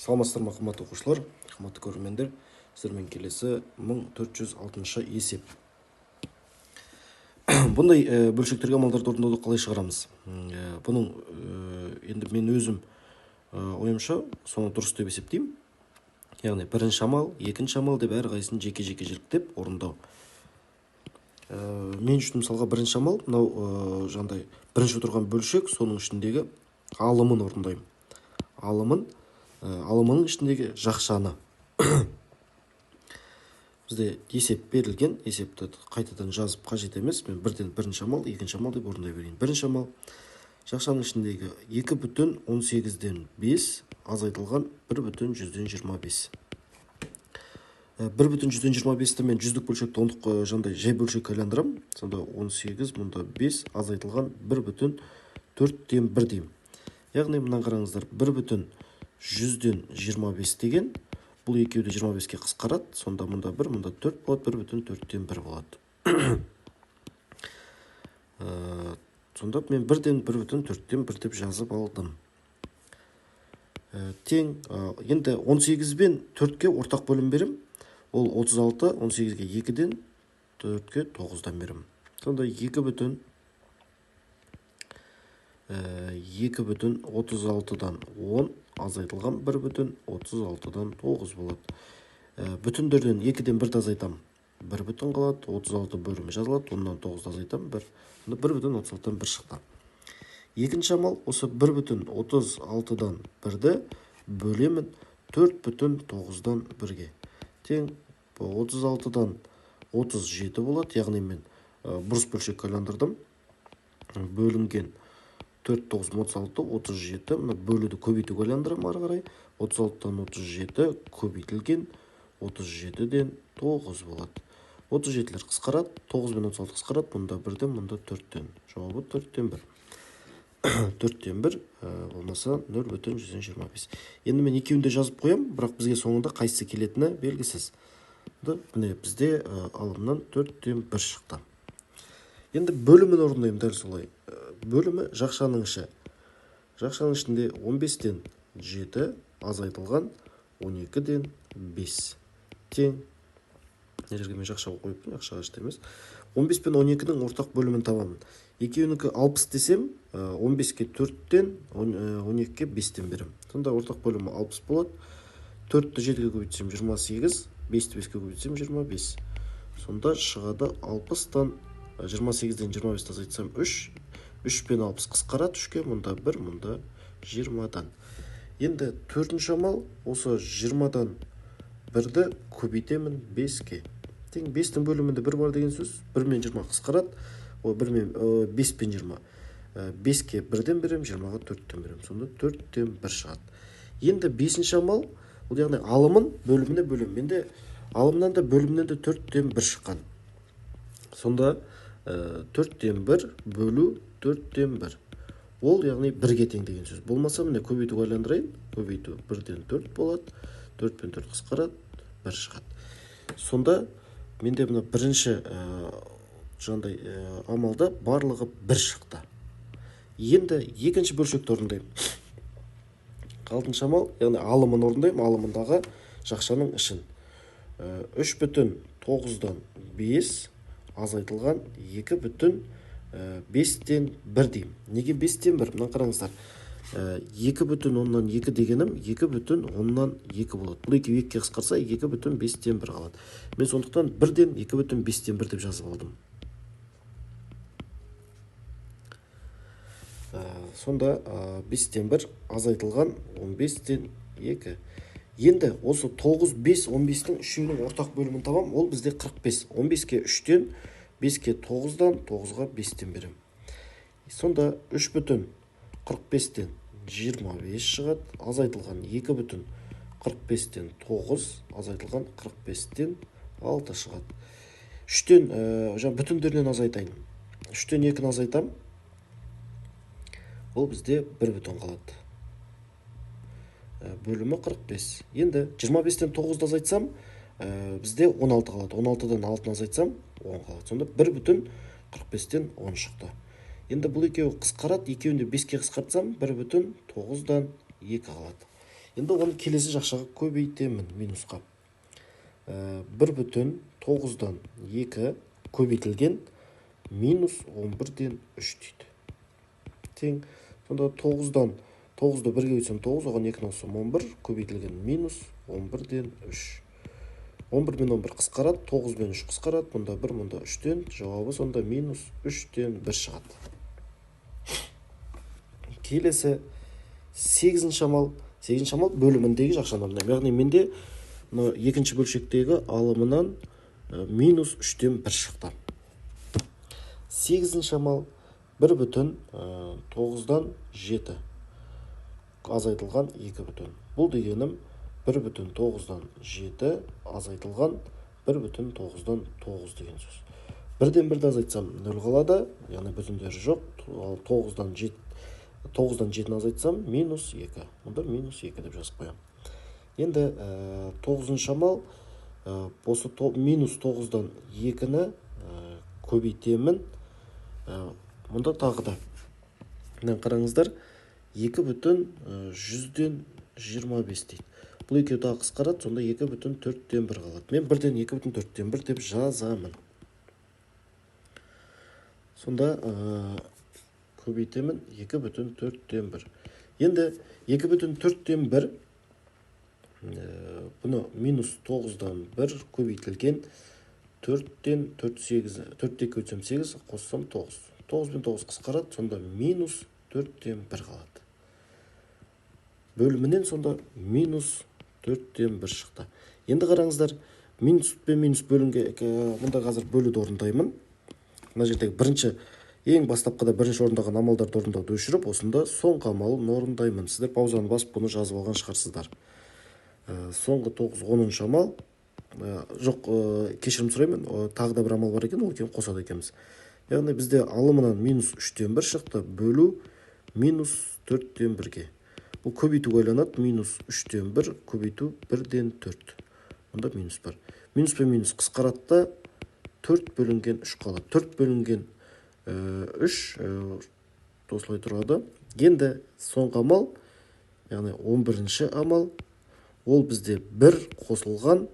Саламатсыздар ма, қымбатты оқушылар, қымбатты көрермендер. Сіздермен келесі 1406 есеп. Бұндай бөлшектерге амалдарды орындауды қалай шығарамыз? Бұның енді мен өзім ойымша соны дұрыс деп есептеймін. Яғни бірінші амал, екінші амал деп әрқайсысын жеке-жеке жіліктеп орындау. Мен үшін мысалға бірінші амал, мынау жаңағыдай бірінші отырған бөлшек, соның ішіндегі алымын орындаймын. Алымының ішіндегі жақшаны. Бізде есеп берілген, есепті қайтадан жазып қажет емес. Мен бірден бірінші амал, екінші амал деп орындай берейін. Бірінші амал, жақшаның ішіндегі 2,18-ден 5 азайтылған 1,125. 1,125-ті мен жүздік бөлшекті ондық жандай жай бөлшек айландырам. Сонда 18, мұнда 5 азайтылған 1,4-ден 1 деймін. Яғни мұнан қараңыздар, 1,125 деген бұл екеуді 25-ке қысқарады. Сонда мұнда 1, мұнда 4 болады, 1,4-ден 1 болады. Сонда мен 1,4-ден 1 деп жазып алдым. Тең, енді 18 бен 4-ке ортақ бөлім берем. Ол 36, 18-ге 2-ден 4-ке 9-дан берем. Сонда 2,36-дан 10 азайтылған 1,36-дан 9 болады. Бүтіндерден 2-ден 1 азайтам, 1 бүтін қалады, 36 бөлімі жазылады, оннан 9 азайтам, 1,36-дан 1 шықты. Екінші амал, осы 1,36-дан 1-ді бөлемін 4,9-дан 1-ге. Тең 36-дан 37 болады, яғни мен бұрыс бөлшек айландырдым. Бөлінген 4, 9, 36, 37, мұны бөлуді көбейту айландырым ары қарай. 36-дан 37 көбейтілген 37-ден 9 болады. 37-лер қысқарады, 9 мен 36 қысқарады, мұнда 1-ден, мұнда 4-ден. Жауабы 4-ден 1. 4-ден 1 болмаса 0,125. Енді мен екеуінде жазып қоям, бірақ бізге соңында қайсысы келетіні белгісіз. Міне бізде алымнан 4-ден 1 шықты. Енді бөлімін орындаймын дәл солай. Бөлімі жақшаның іші. Жақшаның ішінде 15-ден 7 азайтылған 12-ден 5. Тең. Не жерге мен жақша қойыппын, жақшаға ішті емес. 15 пен 12-дің ортақ бөлімін табамын. Екеуінікі 60 десем, 15-ке 4-тен, 12-ке 5-тен берем. Сонда ортақ бөлімі 60 болады. 4-ті 7-ге көбейтсем 28, 5-ті 5-ке көбейтсем 25. Сонда шығады 60-тан 28-ден 25 азайтсам 3. 3 пен 60 қысқарады 3-ке, мұнда 1, мұнда 20-дан. Енді төртінші амал, осы 20-дан 1-ді көбейтемін 5-ке. Тең 5-тің бөлімінде 1 бар деген сөз, 1 мен 20 қысқарады, 5 пен 20. 5-ке 1-ден берем, 20-ға 4-тен берем. Сонда 4-тен 1 шығады. Енді 5-ші амал, ол яғни алымын бөліміне бөлем. Менде алымнан да бөлімнен де 4-тен 1 шыққан. Сонда 4-тен 1 бөлу 4-тен 1. Ол яғни 1-ге тең деген сөз. Болмаса міне көбейту айландырайын. Көбейту 1-ден 4 болады. 4 пен 4 қысқарады, 1 шығады. Сонда менде мына бірінші жандай амалда барлығы 1 шықты. Енді екінші бөлшекті орындаймын. Алтыншы амал, яғни алымын орындаймын. Алымындағы жақшаның ішін. 3,9-дан 5 азайтылған 2,5-тен 1 деймін. Неге 5-тен 1? Мұнан қараңыздар. 2,10-нан 2 дегенім 2,10-нан 2 болады. Бұл екеу 2-ке қысқарса 2,5-тен 1 қалады. Мен сондықтан 1-ден 2,5-тен 1 деп жазып алдым. Сонда 5-тен 1 азайтылған 15-тен 2. Енді осы 9, 5, 15-тің үшеуінің ортақ бөлімін табам, ол бізде 45. 15-ке 3-тен, 5-ке 9-дан, 9-ға 5-тен берем. Сонда 3,45-тен 25 шығады, азайтылған 2,45-тен 9, азайтылған 45-тен 6 шығады. 3-тен бүтіндерінен азайтайын. 3-тен 2-ні азайтам, ол бізде 1 бүтін қалады. Бөлімі 45. Енді 25-тен 9-ды азайтсам, бізде 16 қалады. 16-дан 6-ны азайтсам, 10 қалады. Сонда 1 бүтін 45-тен 10 шықты. Енді бұл екеуі қысқарады, екеуінде 5-ке қысқартсам 1,9-дан 2 қалады. Енді оны келесі жақшаға көбейтемін минусқа. 1,9-дан 2 көбейтілген минус 11-ден 3 дейді. Тең. Сонда 9-дан 9-ды 1-ге өтсем 9, оған 2-ні қоссам 11 көбейтілген минус 11-ден 3. 11 мен 11 қысқарады, 9 мен 3 қысқарады. Мұнда 1, мұнда 3-тен, жауабы сонда минус 3-тен 1 шығады. Келесі 8-ші шамал. 8-ші шамал бөліміндегі жақшаны алайын. Яғни менде екінші бөлшектегі алымынан минус 3-тен 1 шықты. 8-ші шамал 1,9-дан 7 азайтылған 2. Бұл дегенім 1,9-дан 7 азайтылған 1,9-дан 9 деген сөз. 1-ден 1-ді азайтсам 0 қалады, яғни бүтіндері жоқ. 9-дан 7-ні азайтсам минус 2. Мұнда минус 2 деп жазып қоям. Енді 9-ші шамал осы минус 9-дан 2-ні көбейтемін. Мұнда тағы да. Қараңыздар, 2,100-ден 25 дейді. Бұл екеу тағы қысқарады, сонда 2,4-ден 1 қалады. Мен 1-ден 2,4-ден 1 деп жазамын. Сонда көбейтемін 2,4-ден 1. Енді 2,4-ден 1 бұны минус 9-дан 1 көбейтілген 4-ден 4-ге өтсем 8, қоссам 9. 9 мен 9 қысқарады, сонда минус 4-ден 1 қалады. Бөлімінен сонда минус 4-ден 1 шықты. Енді қараңыздар, минус пен минус бөлінге, мұнда қазір бөлуді орындаймын. Мына жердегі бірінші, ең бастапқыда бірінші орындаған амалдарды орындауды өшіріп, осында соңғы амалын орындаймын. Сіздер паузаны басып бұны жазып алған шығарсыздар. Соңғы 9-10 амал, жоқ, кешірім сұраймын, тағы да бір амал бар екен, ол екен қосады екенбіз. Яғни бізде алымынан минус 3-ден 1 шықты, бөлу минус 4-ден 1-ге. Бұл көбейтуге айланады, минус 3-ден 1, көбейту 1-ден 4. Онда минус бар. Минус пен минус қысқарады да 4 бөлінген 3 қалады. 4 бөлінген 3 осылай тұрады. Енді соңғы амал, яғни 11-ші амал, ол бізде 1 қосылған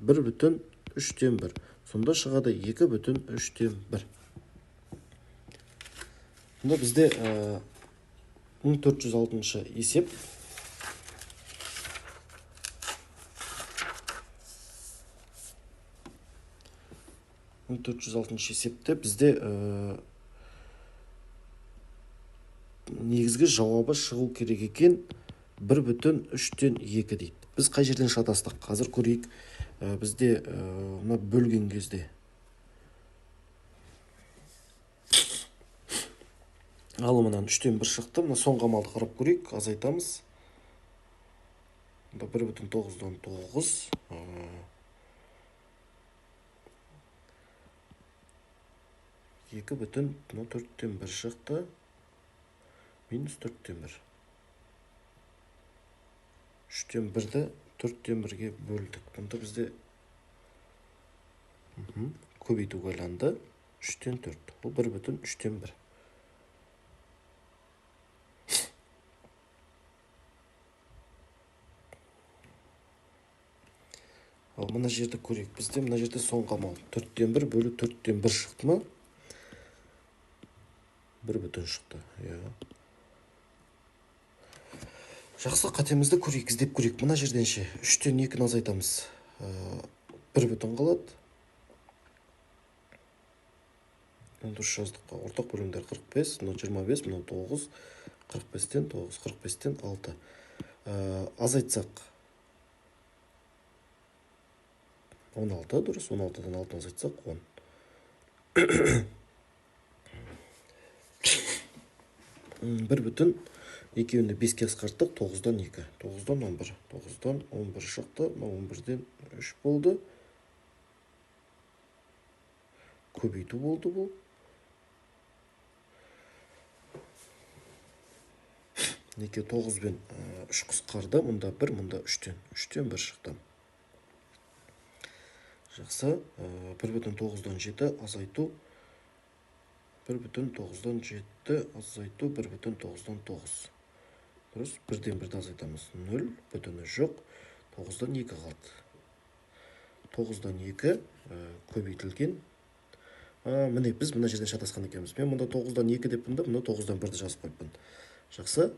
1,3-ден 1. Сонда шығады 2,3-ден 1. Сонда бізде 1406 есеп. Есепте бізде негізгі жауабы шығу керек екен 1,3-ден 2 дейді. Біз қай жерден шатастық? Қазір көрейік. Бізде бөлген кезде алымынан 3-ден 1 шықты. Соңғы амалды қарап көрейік, азайтамыз. 1,9-дан 9. 2,4-ден 1 шықты. Минус 4-ден 1. 3-ден 1-ді 4-ден 1-ге бөлдік. Бұнда бізде көбейтуге айланды. 3-ден 4. Бұл 1,3-ден 1. Ал мына жерді көрейік. Бізде мына жерде соңғы амал 4-ден 1 бөлу 4-ден 1 шықты ма? 1,5 шықты. Жақсы, қатемізді көрейік, іздеп көрейік. Мына жерден ше 3-ден 2-ні азайтамыз. 1,5 қалады. Дұрыс жаздық. Ортақ бөлімдер 45, мына 25, мына 9, 45-тен 9, 45-тен 6. Азайтсақ 16, дұрыс. 16-дан 6-ны азайтсақ 10. 1,2 екеуінде 5-ке қысқарттық, 9-дан 2, 9-дан 11, 9-дан 11 шықты, 11-ден 3 болды. Көбейту болды бұл. Неке 9 бен 3 қысқарды, мұнда 1, мұнда 3-тен 1 шықты. Жақсы, 1,9-дан 7 азайту, 1,9-дан 7 азайту, 1,9-дан 9. дұрыс. 1-ден 1-ді азайтамыз. 0 бүтіні жоқ. 9-дан 2 қалды. 9-дан 2 көбейтілген. Міне біз мына жерден шатасқан екенбіз. Мен мұнда 9-дан 2 деппін да, мұнда 9-дан 1-ді жазып қойыппын. Жақсы.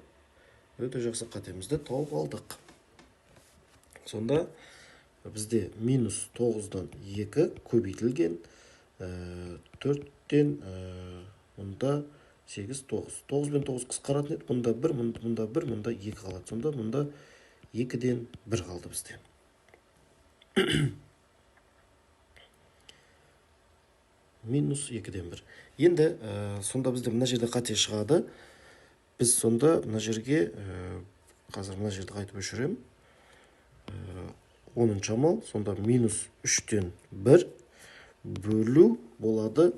Өте жақсы, қатемізді тауып алдық. Сонда бізде минус 9-дан 2 көбейтілген. 4-тен мұнда 8, 9. 9 бен 9 қысқаратын еді. Мұнда 1, мұнда 1, мұнда 2 қалады. Сонда мұнда 2-ден 1 қалды бізде. Минус 2-ден 1. Енді сонда бізде мына жерде қате шығады. Біз сонда мына жерге, қазір мына жерді қайтып өшірем. 10-шы амал, сонда минус 3-тен 1 бөлу болады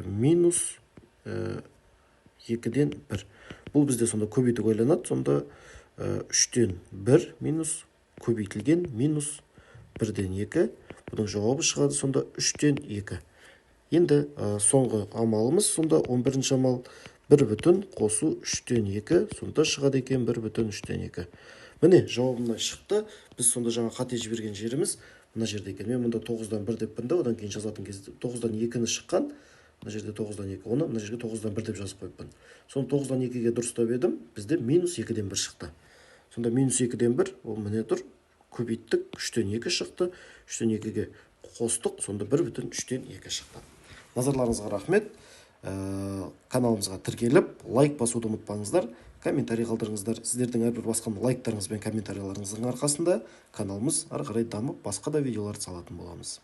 минус 2-ден 1. Бұл бізде сонда көбейтіп ойланады. Сонда 3-тен 1 минус көбейтілген минус 1-ден 2. Бұның жауабы шығады сонда 3-тен 2. Енді соңғы амалымыз сонда 11-ші амал. 1 бүтін қосу 3-тен 2. Сонда шығады екен 1 бүтін 3-тен 2. Міне жауабымнан шықты. Біз сонда жаңа қате жіберген жеріміз мына жерде екен. Мен мұнда 9-дан 1 деппін да, одан кейін жазатын кезде 9-дан 2-ні шыққан. Мына жерде 9-дан 2, оны мына жерге 9-дан 1 деп жазып қойыппын. Соны 9-дан 2-ге дұрыстап едім, бізде минус 2-ден 1 шықты. Сонда минус 2-ден 1, ол міне тұр, көбейттік, 3-тен 2 шықты, 3-тен 2-ге қостық, сонда 1 бүтін 3-тен 2 шықты. Назарларыңызға рахмет. Каналымызға тіркеліп, лайк басуды ұмытпаңыздар, комментарий қалдырыңыздар. Сіздердің әрбір басқан лайктарыңыз бен комментарийларыңыздың арқасында каналымыз ары қарай дамып, басқа да видеоларды салатын боламыз.